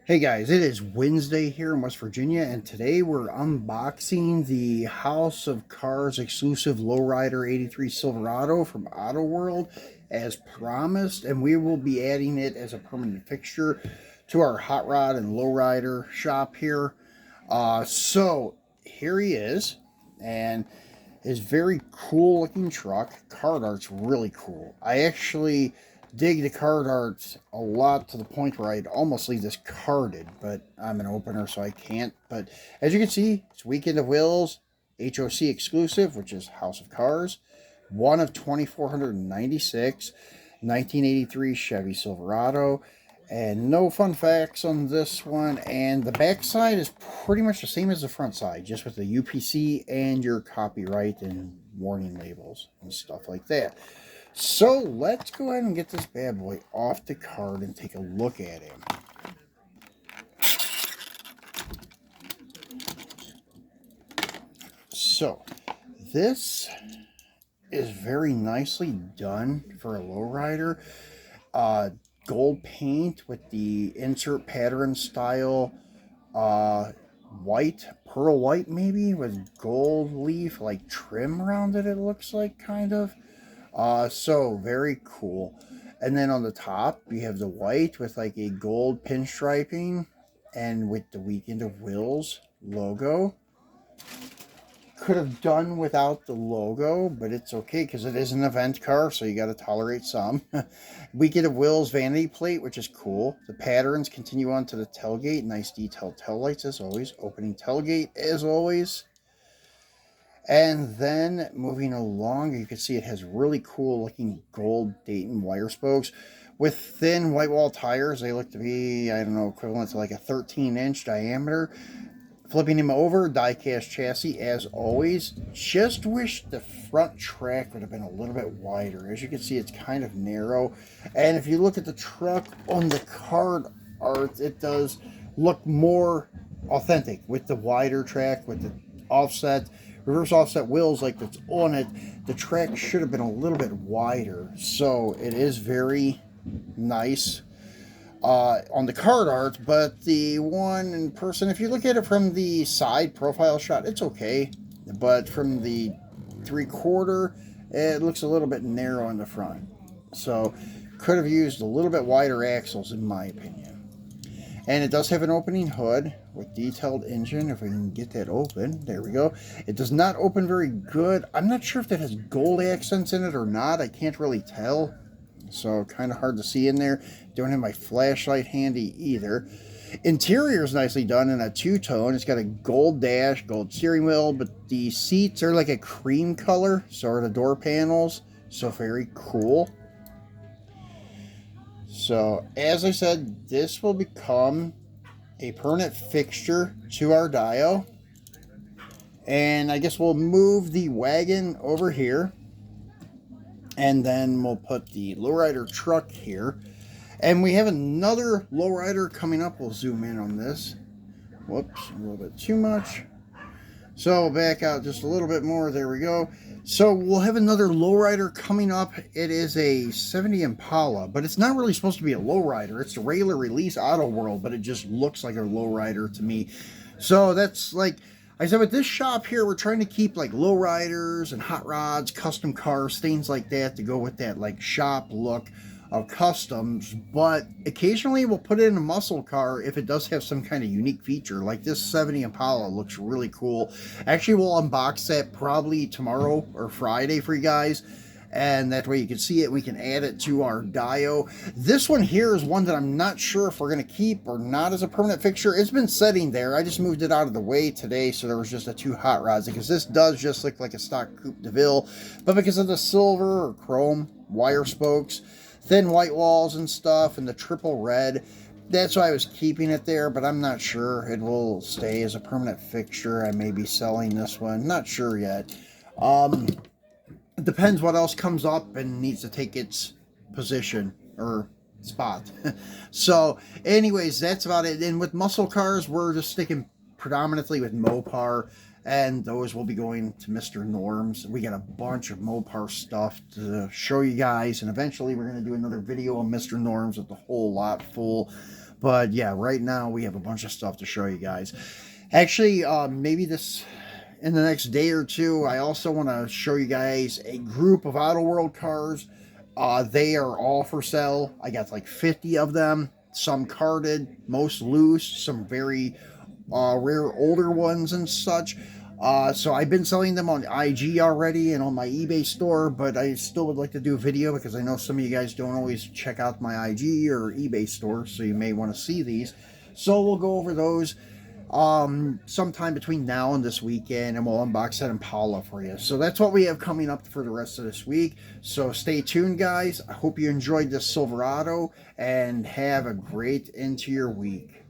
Hey guys, it is Wednesday here in West Virginia, and today we're unboxing the House of Cars exclusive lowrider 83 Silverado from Autoworld as promised, and we will be adding it as a permanent fixture to our hot rod and lowrider shop here. So here he is, and his very cool looking truck. Card art's really cool. I actually dig the card art a lot to the point where I'd almost leave this carded, but I'm an opener so I can't. But as you can see, it's Weekend of Wheels, HOC exclusive, which is House of Cars. One of 2,496, 1983 Chevy Silverado. And no fun facts on this one. And the back side is pretty much the same as the front side, just with the UPC and your copyright and warning labels and stuff like that. So let's go ahead and get this bad boy off the card and take a look at him. So this is very nicely done for a lowrider. Gold paint with the insert pattern style white, pearl white maybe, with gold leaf like trim around it, it looks like, kind of. So very cool. And then on the top you have the white with like a gold pinstriping and with the Weekend of Wheels logo. Could have done without the logo, but it's okay because it is an event car, so you got to tolerate some. Weekend of Wheels vanity plate, which is cool. The patterns continue on to the tailgate. Nice detailed tail lights as always. Opening tailgate as always. And then moving along, you can see it has really cool looking gold Dayton wire spokes with thin white wall tires. They look to be, I don't know, equivalent to like a 13-inch diameter. Flipping him over, diecast chassis as always. Just wish the front track would have been a little bit wider. As you can see, it's kind of narrow. And if you look at the truck on the card art, it does look more authentic with the wider track, with the offset, reverse offset wheels like that's on it. The track should have been a little bit wider. So it is very nice on the card art, but the one in person, if you look at it from the side profile shot, it's okay, but from the 3/4, it looks a little bit narrow in the front, so could have used a little bit wider axles in my opinion. And it does have an opening hood with detailed engine. If we can get that open, there we go. It does not open very good. I'm not sure if that has gold accents in it or not. I can't really tell, so kind of hard to see in there. Don't have my flashlight handy either. Interior is nicely done in a two-tone. It's got a gold dash, gold steering wheel, but the seats are like a cream color, so are the door panels, so very cool. So as I said, this will become a permanent fixture to our dyno, and I guess we'll move the wagon over here, and then we'll put the lowrider truck here. And we have another lowrider coming up. We'll zoom in on this. Whoops, a little bit too much. So back out just a little bit more. There we go. So we'll have another lowrider coming up. It is a 70 Impala, but it's not really supposed to be a lowrider. It's a regular release Autoworld, but it just looks like a lowrider to me. So that's like I said, with this shop here, we're trying to keep like lowriders and hot rods, custom cars, things like that to go with that like shop look of customs, but occasionally we'll put it in a muscle car if it does have some kind of unique feature. Like this 70 Impala looks really cool. Actually, we'll unbox that probably tomorrow or Friday for you guys, and that way you can see it. We can add it to our dyno. This one here is one that I'm not sure if we're going to keep or not as a permanent fixture. It's been sitting there. I just moved it out of the way today, so there was just the two hot rods, because this does just look like a stock Coupe de Ville, but because of the silver or chrome wire spokes, thin white walls and stuff, and the triple red, that's why I was keeping it there, but I'm not sure it will stay as a permanent fixture. I may be selling this one, not sure yet. It depends what else comes up and needs to take its position or spot. So anyways, that's about it. And with muscle cars, we're just sticking predominantly with Mopar, and those will be going to Mr. Norm's. We got a bunch of Mopar stuff to show you guys, and eventually we're going to do another video on Mr. Norm's with the whole lot full. But yeah, right now we have a bunch of stuff to show you guys. Actually, maybe this in the next day or two, I also want to show you guys a group of Autoworld cars. They are all for sale. I got like 50 of them, some carded, most loose, some very rare older ones and such. So I've been selling them on IG already and on my eBay store, but I still would like to do a video because I know some of you guys don't always check out my IG or eBay store, so you may want to see these. So we'll go over those sometime between now and this weekend, and we'll unbox that Impala for you. So that's what we have coming up for the rest of this week. So stay tuned, guys. I hope you enjoyed this Silverado and have a great end to your week.